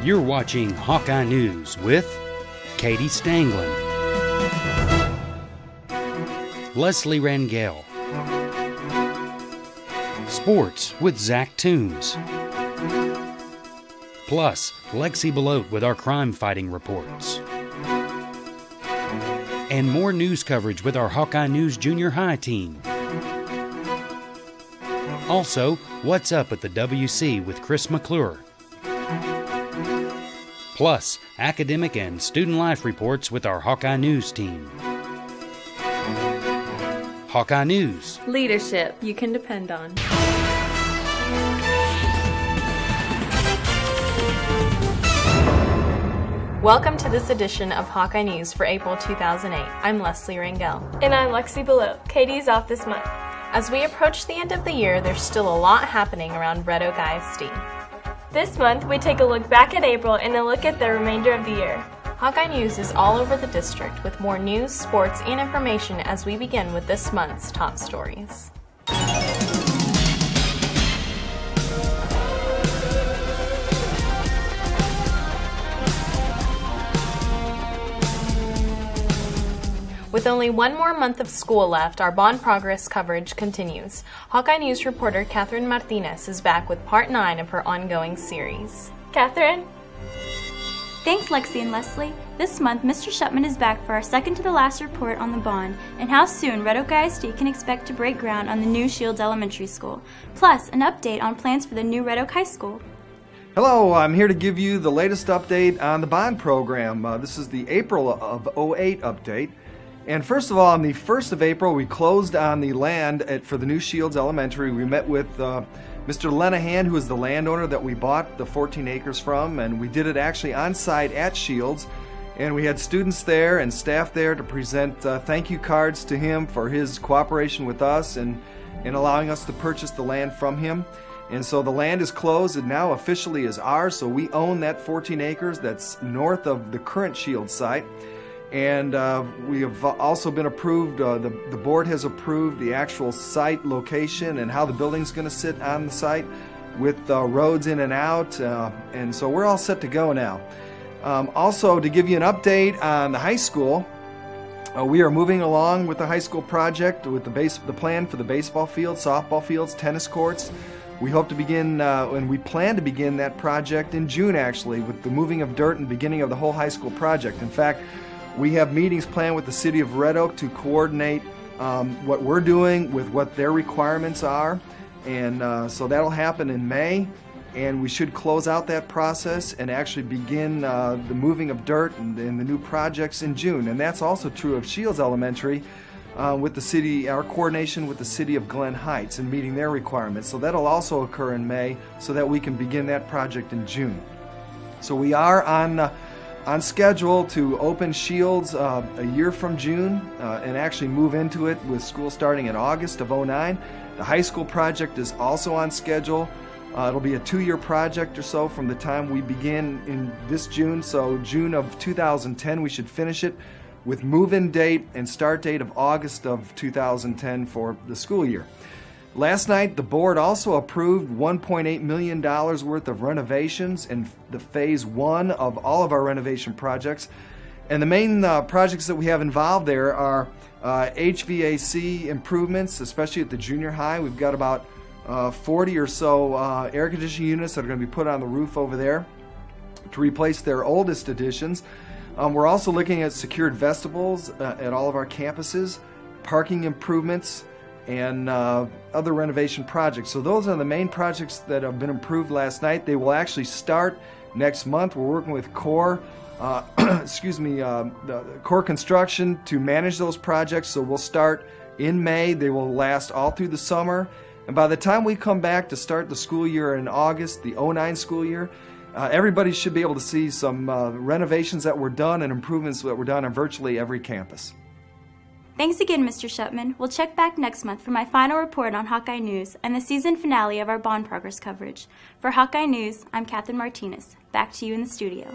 You're watching Hawkeye News with Katie Stanglin, Leslie Rangel, Sports with Zach Toombs, plus Lexi Belote with our crime-fighting reports, and more news coverage with our Hawkeye News Junior High team. Also, What's Up at the WC with Chris McClure. Plus, academic and student life reports with our Hawkeye News team. Hawkeye News. Leadership you can depend on. Welcome to this edition of Hawkeye News for April 2008. I'm Leslie Rangel. And I'm Lexi Belote. Katie's off this month. As we approach the end of the year, there's still a lot happening around Red Oak ISD. This month, we take a look back at April and a look at the remainder of the year. Hawkeye News is all over the district with more news, sports, and information as we begin with this month's top stories. With only one more month of school left, our Bond Progress coverage continues. Hawkeye News reporter Catherine Martinez is back with part 9 of her ongoing series. Catherine? Thanks, Lexi and Leslie. This month, Mr. Shutman is back for our second-to-the-last report on the bond and how soon Red Oak ISD can expect to break ground on the new Shields Elementary School, plus an update on plans for the new Red Oak High School. Hello, I'm here to give you the latest update on the bond program. This is the April of '08 update. And first of all, on the 1st of April, we closed on the land for the new Shields Elementary. We met with Mr. Lenahan, who is the landowner that we bought the 14 acres from, and we did it actually on site at Shields. And we had students there and staff there to present thank you cards to him for his cooperation with us and allowing us to purchase the land from him. And so the land is closed and now officially is ours, so we own that 14 acres that's north of the current Shields site. And we have also been approved, the board has approved the actual site location and how the building's going to sit on the site with roads in and out, and so we're all set to go now. Also, to give you an update on the high school, we are moving along with the high school project with the plan for the baseball fields, softball fields, tennis courts. We hope to begin, and we plan to begin that project in June actually, with the moving of dirt and beginning of the whole high school project. In fact, we have meetings planned with the City of Red Oak to coordinate what we're doing with what their requirements are, and so that'll happen in May, and we should close out that process and actually begin the moving of dirt and the new projects in June. And that's also true of Shields Elementary with the city, our coordination with the City of Glen Heights and meeting their requirements. So that'll also occur in May so that we can begin that project in June. So we are on schedule to open Shields a year from June and actually move into it with school starting in August of '09. The high school project is also on schedule. It'll be a 2-year project or so from the time we begin in this June. So June of 2010 we should finish it with move-in date and start date of August of 2010 for the school year. Last night, the board also approved $1.8 million worth of renovations in the phase 1 of all of our renovation projects. And the main projects that we have involved there are HVAC improvements, especially at the junior high. We've got about 40 or so air conditioning units that are going to be put on the roof over there to replace their oldest additions. We're also looking at secured vestibules at all of our campuses, parking improvements, and other renovation projects. So those are the main projects that have been approved last night. They will actually start next month. We're working with Core, the Core Construction to manage those projects. So we'll start in May. They will last all through the summer. And by the time we come back to start the school year in August, the '09 school year, everybody should be able to see some renovations that were done and improvements that were done on virtually every campus. Thanks again, Mr. Shutman. We'll check back next month for my final report on Hawkeye News and the season finale of our Bond Progress coverage. For Hawkeye News, I'm Catherine Martinez. Back to you in the studio.